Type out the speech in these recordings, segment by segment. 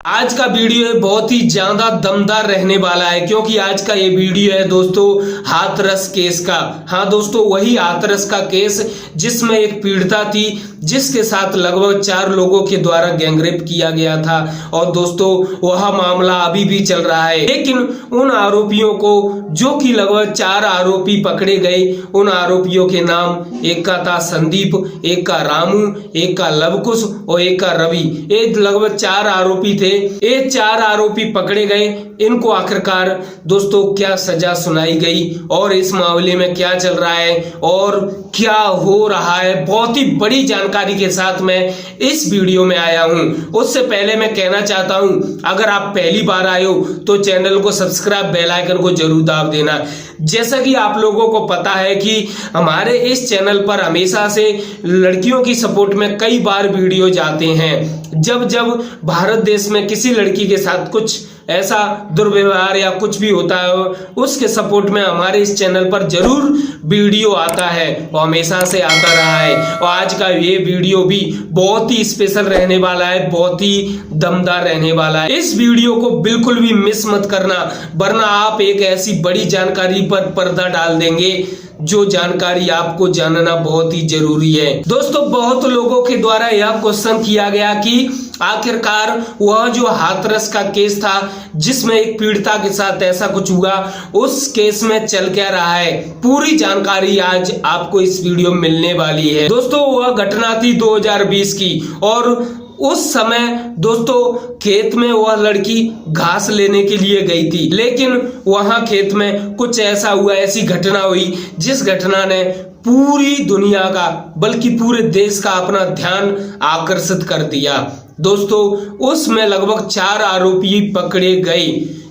आज का वीडियो बहुत ही ज्यादा दमदार रहने वाला है, क्योंकि आज का ये वीडियो है दोस्तों हाथरस केस का। हाँ दोस्तों, वही हाथरस का केस जिसमें एक पीड़िता थी जिसके साथ लगभग 4 लोगों के द्वारा गैंगरेप किया गया था। और दोस्तों वह मामला अभी भी चल रहा है, लेकिन उन आरोपियों को, जो कि लगभग 4 आरोपी पकड़े गए, उन आरोपियों के नाम एक का था संदीप, एक का रामू, एक का लवकुश और एक का रवि। ये लगभग 4 आरोपी थे। ये 4 आरोपी पकड़े गए। इनको आखिरकार दोस्तों क्या सजा सुनाई गई और इस मामले में क्या चल रहा है और क्या हो रहा है, बहुत ही बड़ी जानकारी के साथ मैं इस वीडियो में आया हूं। उससे पहले मैं कहना चाहता हूं, अगर आप पहली बार आए हो तो चैनल को सब्सक्राइब, बेल आइकन को जरूर दाब देना। जैसा कि आप लोगों को पता है कि हमारे इस चैनल पर हमेशा से लड़कियों की सपोर्ट में कई बार वीडियो जाते हैं। जब जब भारत देश में किसी लड़की के साथ कुछ ऐसा दुर्व्यवहार या कुछ भी होता है, उसके सपोर्ट में हमारे इस चैनल पर जरूर वीडियो आता है और हमेशा से आता रहा है। और आज का ये वीडियो भी बहुत ही स्पेशल रहने वाला है, बहुत ही दमदार रहने वाला है। इस वीडियो को बिल्कुल भी मिस मत करना, वरना आप एक ऐसी बड़ी जानकारी पर पर्दा डाल देंगे जो जानकारी आपको जानना बहुत ही जरूरी है। दोस्तों बहुत लोगों के द्वारा यह क्वेश्चन किया गया कि आखिरकार वह जो हाथरस का केस था जिसमें एक पीड़िता के साथ ऐसा कुछ हुआ, उस केस में चल क्या रहा है, पूरी जानकारी आज आपको इस वीडियो में मिलने वाली है। दोस्तों वह घटना थी 2020 की और उस समय दोस्तों खेत में वह लड़की घास लेने के लिए गई थी, लेकिन वहां खेत में कुछ ऐसा हुआ, ऐसी घटना हुई जिस घटना ने पूरी दुनिया का बल्कि पूरे देश का अपना ध्यान आकर्षित कर दिया। दोस्तों उसमें लगभग 4 आरोपी पकड़े गए,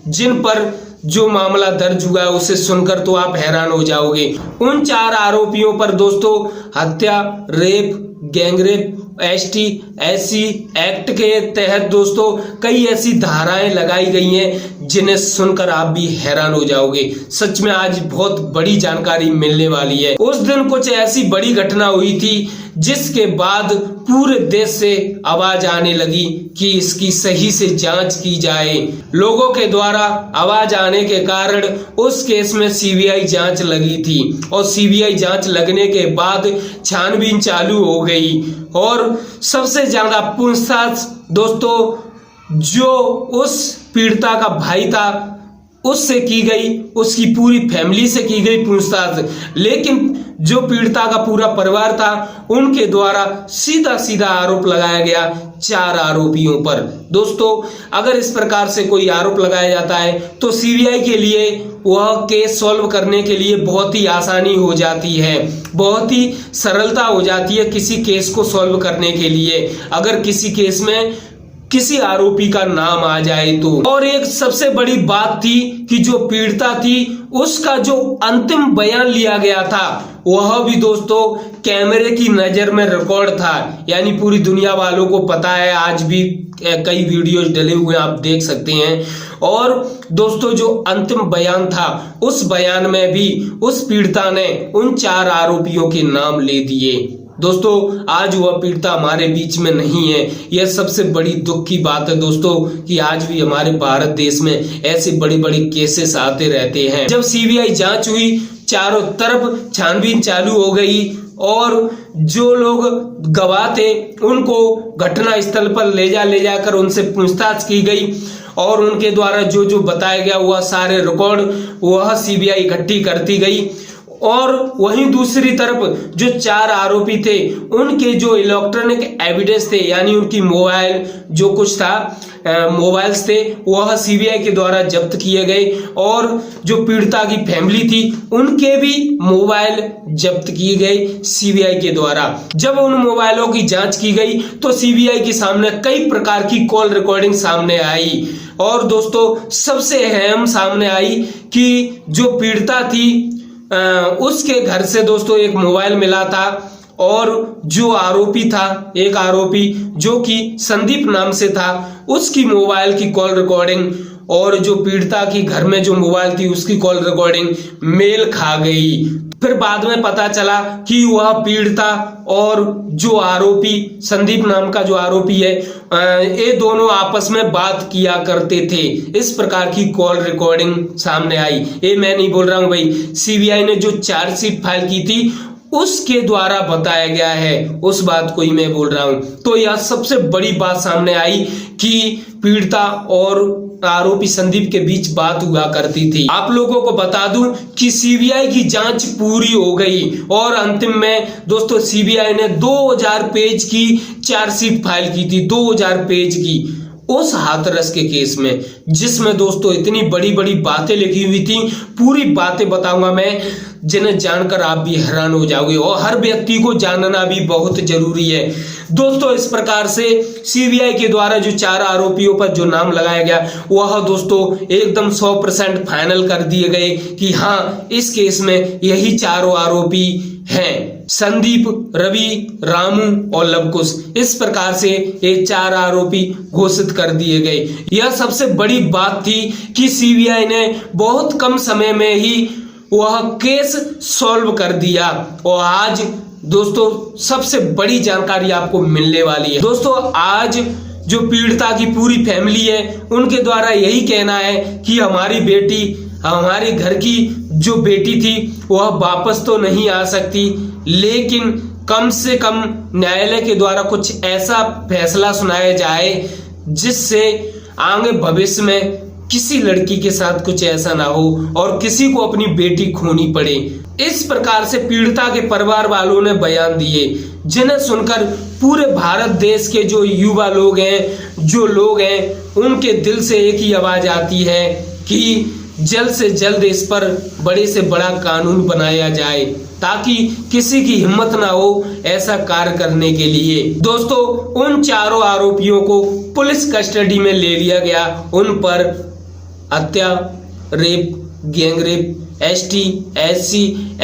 जिन पर जो मामला दर्ज हुआ है उसे सुनकर तो आप हैरान हो जाओगे। उन 4 आरोपियों पर दोस्तों हत्या, rape, gang rape, ST SC act के तहत दोस्तों कई ऐसी धाराएं लगाई गई हैं जिन्हें सुनकर आप भी हैरान हो जाओगे। सच में आज बहुत बड़ी जानकारी मिलने वाली है। उस दिन कुछ ऐसी बड़ी घटना हुई थी जिसके बाद पूरे देश से आवाज आने लगी कि इसकी सही से जांच की जाए। लोगों के द्वारा आवाज आने के कारण उस केस में CBI जांच लगी थी और CBI जांच लगने के बाद छानबीन चालू हो गई और सबसे ज्यादा पूछताछ दोस्तों जो उस पीड़िता का भाई था उससे की गई, उसकी पूरी फैमिली से की गई पूछताछ, लेकिन जो पीड़िता का पूरा परिवार था उनके द्वारा सीधा सीधा आरोप लगाया गया 4 आरोपियों पर। दोस्तों अगर इस प्रकार से कोई आरोप लगाया जाता है तो CBI के लिए वह केस सॉल्व करने के लिए बहुत ही आसानी हो जाती है, बहुत ही सरलता हो जाती है किसी केस को सॉल्व करने के लिए, अगर किसी केस में किसी आरोपी का नाम आ जाए तो। और एक सबसे बड़ी बात थी कि जो पीड़िता थी उसका जो अंतिम बयान लिया गया था वह भी दोस्तों कैमरे की नजर में रिकॉर्ड था, यानी पूरी दुनिया वालों को पता है। आज भी कई वीडियोज डले हुए आप देख सकते हैं। और दोस्तों जो अंतिम बयान था उस बयान में भी उस पीड़िता ने उन 4 आरोपियों के नाम ले दिए। दोस्तों आज वह पीड़िता हमारे बीच में नहीं है। यह सबसे बड़ी दुख की बात है दोस्तों कि आज भी हमारे भारत देश में ऐसे बड़ी बड़ी केसेस आते रहते हैं। जब CBI जांच हुई, चारों तरफ छानबीन चालू हो गई और जो लोग गवाह थे उनको घटना स्थल पर ले जाकर उनसे पूछताछ की गई और उनके द्वारा जो जो बताया गया वह सारे रिकॉर्ड वह CBI इकट्ठी करती गई। और वहीं दूसरी तरफ जो 4 आरोपी थे उनके जो इलेक्ट्रॉनिक एविडेंस थे, यानी उनकी मोबाइल जो कुछ था मोबाइल्स थे, वह CBI के द्वारा जब्त किए गए और जो पीड़िता की फैमिली थी उनके भी मोबाइल जब्त किए गए CBI के द्वारा। जब उन मोबाइलों की जांच की गई तो CBI के सामने कई प्रकार की कॉल रिकॉर्डिंग सामने आई और दोस्तों सबसे अहम सामने आई कि जो पीड़िता थी उसके घर से दोस्तों एक मोबाइल मिला था और जो आरोपी था, एक आरोपी जो कि संदीप नाम से था, उसकी मोबाइल की कॉल रिकॉर्डिंग और जो पीड़िता की घर में जो मोबाइल थी उसकी कॉल रिकॉर्डिंग मेल खा गई। फिर बाद में पता चला कि वह पीड़िता और जो आरोपी संदीप नाम का जो आरोपी है, ये दोनों आपस में बात किया करते थे। इस प्रकार की कॉल रिकॉर्डिंग सामने आई। ये मैं नहीं बोल रहा हूं भाई, सीबीआई ने जो चार्जशीट फाइल की थी उसके द्वारा बताया गया है, उस बात को ही मैं बोल रहा हूं। तो यह सबसे बड़ी बात सामने आई कि पीड़िता और आरोपी संदीप के बीच बात हुआ करती थी। आप लोगों को बता दूं कि सीबीआई की जांच पूरी हो गई और अंतिम में दोस्तों सीबीआई ने 2000 पेज की चार्जशीट फाइल की थी, 2000 पेज की उस हाथरस के केस में, जिसमें दोस्तों इतनी बड़ी बड़ी बातें लिखी हुई थी। पूरी बातें बताऊंगा मैं, जिन्हें जानकर आप भी हैरान हो जाओगे और हर व्यक्ति को जानना भी बहुत जरूरी है। दोस्तों इस प्रकार से सीबीआई के द्वारा जो 4 आरोपियों पर जो नाम लगाया गया वह दोस्तों एकदम 100% फाइनल कर दिए गए कि हाँ, इस केस में यही चारों आरोपी हैं, संदीप, रवि, रामू और लवकुश। इस प्रकार से ये 4 आरोपी घोषित कर दिए गए। यह सबसे बड़ी बात थी कि सीबीआई ने बहुत कम समय में ही वह केस सॉल्व कर दिया और आज दोस्तों सबसे बड़ी जानकारी आपको मिलने वाली है। दोस्तों आज जो पीड़िता की पूरी फैमिली है उनके द्वारा यही कहना है कि हमारी बेटी, हमारे घर की जो बेटी थी वह वापस तो नहीं आ सकती, लेकिन कम से कम न्यायालय के द्वारा कुछ ऐसा फैसला सुनाया जाए जिससे आगे भविष्य में किसी लड़की के साथ कुछ ऐसा ना हो और किसी को अपनी बेटी खोनी पड़े। इस प्रकार से पीड़िता के परिवार वालों ने बयान दिए, जिन्हें सुनकर पूरे भारत देश के जो युवा लोग हैं, जो लोग हैं, उनके दिल से एक ही आवाज आती है कि जल्द से जल्द इस पर बड़े से बड़ा कानून बनाया जाए ताकि किसी की हिम्मत ना हो ऐसा कार्य करने के लिए। दोस्तों उन चारों आरोपियों को पुलिस कस्टडी में ले लिया गया। उन पर हत्या, rape, gang rape, ST, SC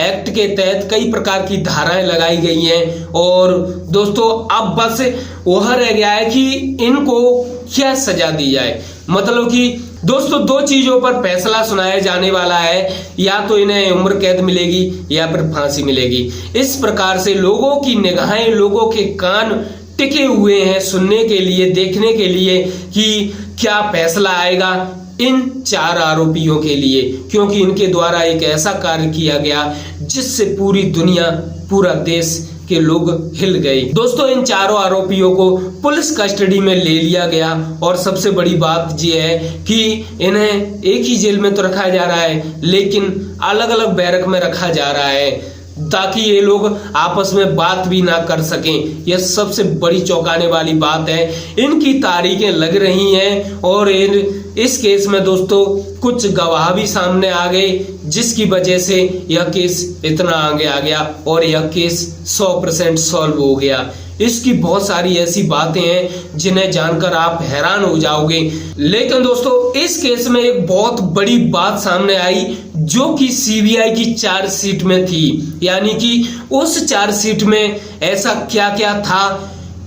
act के तहत कई प्रकार की धाराएं लगाई गई हैं और दोस्तों अब बस वह रह गया है कि इनको क्या सजा दी जाए। मतलब कि दोस्तों 2 चीजों पर फैसला सुनाया जाने वाला है, या तो इन्हें उम्र कैद मिलेगी या फिर फांसी मिलेगी। इस प्रकार से लोगों की निगाहें, लोगों के कान टिके हुए हैं सुनने के लिए, देखने के लिए कि क्या फैसला आएगा इन 4 आरोपियों के लिए, क्योंकि इनके द्वारा एक ऐसा कार्य किया गया जिससे पूरी दुनिया, पूरा देश के लोग हिल गए। दोस्तों इन चारों आरोपियों को पुलिस कस्टडी में ले लिया गया और सबसे बड़ी बात ये है कि इन्हें एक ही जेल में तो रखा जा रहा है, लेकिन अलग अलग बैरक में रखा जा रहा है ताकि ये लोग आपस में बात भी ना कर सकें। यह सबसे बड़ी चौंकाने वाली बात है। इनकी तारीखें लग रही हैं और इस केस में दोस्तों कुछ गवाह भी सामने आ गए, जिसकी वजह से यह केस इतना आगे आ गया और यह केस 100% सॉल्व हो गया। इसकी बहुत सारी ऐसी बातें हैं जिन्हें जानकर आप हैरान हो जाओगे। लेकिन दोस्तों इस केस में एक बहुत बड़ी बात सामने आई जो कि सीबीआई की चार्जशीट में थी, यानी कि उस चार्जशीट में ऐसा क्या क्या था,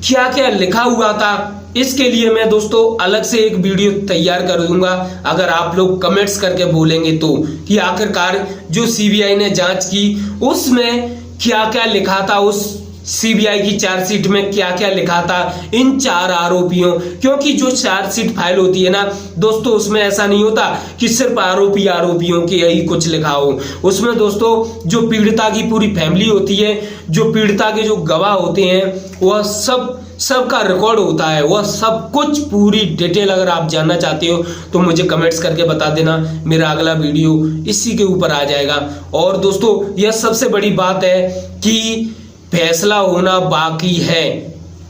क्या क्या लिखा हुआ था। इसके लिए मैं दोस्तों अलग से एक वीडियो तैयार कर दूंगा, अगर आप लोग कमेंट्स करके बोलेंगे तो, कि आखिरकार जो सीबीआई ने जांच की उसमें क्या क्या लिखा था, उस सीबीआई की चार्जशीट में क्या क्या लिखा था इन 4 आरोपियों। क्योंकि जो चार्जशीट फाइल होती है ना दोस्तों, उसमें ऐसा नहीं होता कि सिर्फ आरोपियों के यही कुछ लिखा हो। उसमें दोस्तों जो पीड़िता की पूरी फैमिली होती है, जो पीड़िता के जो गवाह होते हैं, वह सबका रिकॉर्ड होता है, वह सब कुछ पूरी डिटेल अगर आप जानना चाहते हो तो मुझे कमेंट्स करके बता देना, मेरा अगला वीडियो इसी के ऊपर आ जाएगा। और दोस्तों यह सबसे बड़ी बात है कि फैसला होना बाकी है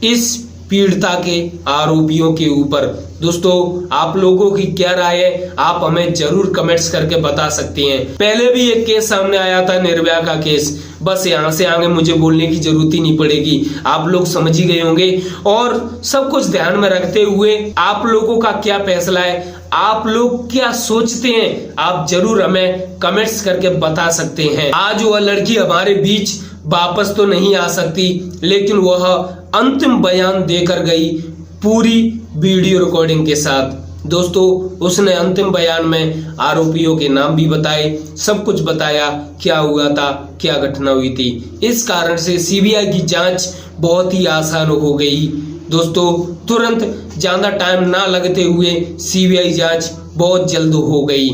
इस पीड़िता के आरोपियों के ऊपर। दोस्तों आप लोगों की क्या राय है, आप हमें जरूर कमेंट्स करके बता सकते हैं। पहले भी एक केस सामने आया था, निर्भया का केस, बस यहाँ से आगे मुझे बोलने की जरूरत ही नहीं पड़ेगी, आप लोग समझ ही गए होंगे। और सब कुछ ध्यान में रखते हुए आप लोगों का क्या फैसला है, आप लोग क्या सोचते हैं, आप जरूर हमें कमेंट्स करके बता सकते हैं। आज वह लड़की हमारे बीच वापस तो नहीं आ सकती, लेकिन वह अंतिम बयान देकर गई पूरी वीडियो रिकॉर्डिंग के साथ। दोस्तों उसने अंतिम बयान में आरोपियों के नाम भी बताए, सब कुछ बताया, क्या हुआ था, क्या घटना हुई थी। इस कारण से सीबीआई की जांच बहुत ही आसान हो गई। दोस्तों तुरंत ज्यादा टाइम ना लगते हुए सीबीआई जांच बहुत जल्द हो गई।